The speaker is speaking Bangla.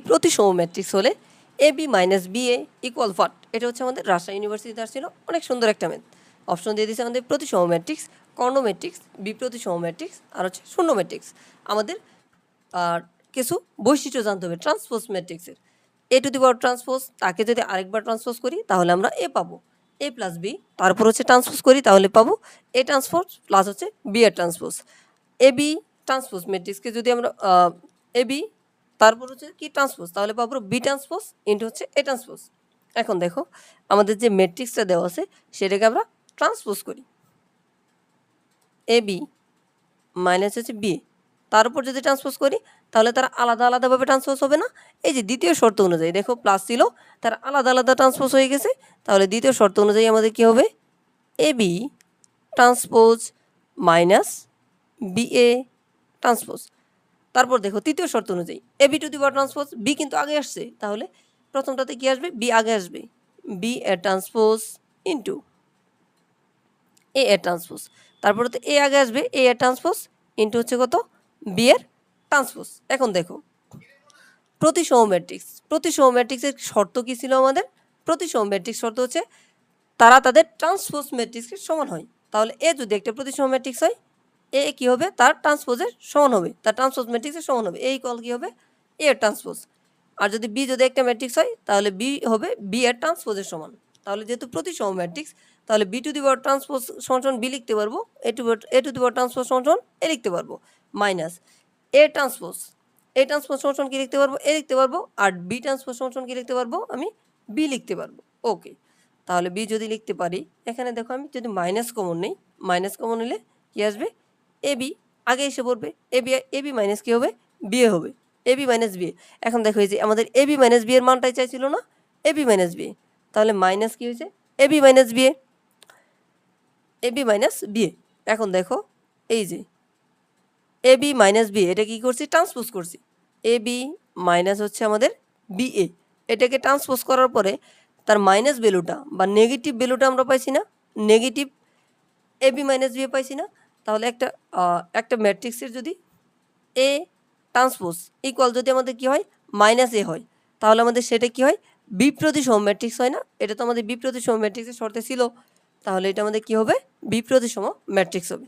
প্রতিসম ম্যাট্রিক্স হলে A B minus B A equal what? এটা হচ্ছে আমাদের রাজশাহী ইউনিভার্সিটিতে আসছিল, অনেক সুন্দর একটা ম্যাথ। অপশন দিয়ে দিয়েছে আমাদের প্রতিসম ম্যাট্রিক্স, কর্ণ ম্যাট্রিক্স, বিপ্রতিসম ম্যাট্রিক্স আর হচ্ছে শূন্য ম্যাট্রিক্স। আমাদের কিছু বৈশিষ্ট্য জানতে হবে ট্রান্সপোজ ম্যাট্রিক্সের। এ টু দি পাওয়ার ট্রান্সপোজ, তাকে যদি আরেকবার ট্রান্সপোজ করি তাহলে আমরা এ পাবো, এ প্লাস বি। তারপর হচ্ছে ট্রান্সপোজ করি তাহলে পাবো এ ট্রান্সপোজ প্লাস হচ্ছে বি এর ট্রান্সপোজ। এ বি ট্রান্সপোজ ম্যাট্রিক্সকে যদি আমরা এ বি তারপর হচ্ছে কি ট্রান্সপোজ, তাহলে পাবো বি ট্রান্সপোজ ইন্টু হচ্ছে এ ট্রান্সপোজ। এখন দেখো আমাদের যে ম্যাট্রিক্সটা দেওয়া আছে সেটাকে আমরা ট্রান্সপোজ করি, এ বি মাইনাস হচ্ছে বি, তার উপর যদি ট্রান্সপোজ করি তাহলে তারা আলাদা আলাদাভাবে ট্রান্সপোজ হবে না। এই যে দ্বিতীয় শর্ত অনুযায়ী দেখো প্লাস ছিল, তারা আলাদা আলাদা ট্রান্সপোজ হয়ে গেছে। তাহলে দ্বিতীয় শর্ত অনুযায়ী আমাদের কী হবে, A B transpose minus B A transpose. তারপর দেখো তৃতীয় শর্ত অনুযায়ী A B to the power transpose, B কিন্তু আগে আসছে, তাহলে প্রথমটাতে কী আসবে, বি আগে আসবে, বি এ ট্রান্সপোজ ইন্টু এ এর ট্রান্সপোজ। তারপরে তো এ আগে আসবে, এ এর ট্রান্সপোজ ইন্টু হচ্ছে কত, বি এর ট্রান্সপোজ। এখন দেখো প্রতিসম ম্যাট্রিক্স, প্রতিসম ম্যাট্রিক্সের শর্ত কী ছিল আমাদের, প্রতিসম ম্যাট্রিক্স শর্ত হচ্ছে তারা তাদের ট্রান্সপোজ ম্যাট্রিক্সের সমান হয়। তাহলে এ যদি একটা প্রতিসম ম্যাট্রিক্স হয়, এ কী হবে, তার ট্রান্সপোজের সমান হবে, তার ট্রান্সপোজ ম্যাট্রিক্সের সমান হবে, এই কল কী হবে, এ এর ট্রান্সপোজ। আর যদি বি যদি একটা ম্যাট্রিক্স হয় তাহলে বি হবে বি এর ট্রান্সপোজের সমান। তাহলে যেহেতু প্রতিসম ম্যাট্রিক্স, তাহলে B to the power transpose সমান বি লিখতে পারবো, এ টু দি পাওয়ার ট্রান্সপোজ সমান এ লিখতে পারবো, মাইনাস এ ট্রান্সপোজ, এ ট্রান্সপোজ সমান কী লিখতে পারবো, এ লিখতে পারবো, আর বি ট্রান্সপোজ সমান কী লিখতে পারবো, আমি বি লিখতে পারবো। ওকে, তাহলে বি যদি লিখতে পারি, এখানে দেখো আমি যদি মাইনাস কমন নেই, মাইনাস কমন নিলে কী আসবে, এ বি আগে এসে পড়বে, এ বি মাইনাস কী হবে, বি এ হবে, এ বি মাইনাস বি। এখন দেখো এই যে আমাদের এ বি মাইনাস বি এর মানটাই চাইছিল না, এ বি মাইনাস বি, তাহলে মাইনাস কী হয়েছে, এ বি মাইনাস বি এ, এ বি মাইনাস বি এ। এখন দেখো এই যে এ বি মাইনাস বি, এটা কী করছি, ট্রান্সপোজ করছি, এ বি মাইনাস হচ্ছে আমাদের বি এ, এটাকে ট্রান্সপোজ করার পরে তার মাইনাস ভ্যালুটা বা নেগেটিভ ভ্যালুটা আমরা পাইছি না, negative A B minus B A পাইছি না। তাহলে একটা ম্যাট্রিক্সের যদি এ ট্রান্সপোজ ইকুয়াল যদি আমাদের কী হয়, মাইনাস এ হয়, তাহলে আমাদের সেটা কী হয়, বিপ্রতিসম ম্যাট্রিক্স হয় না। এটা তো আমাদের বিপ্রতিসম ম্যাট্রিক্সের শর্তে ছিল, তাহলে এটা আমাদের কী হবে, বিপ্রতিসম ম্যাট্রিক্স হবে।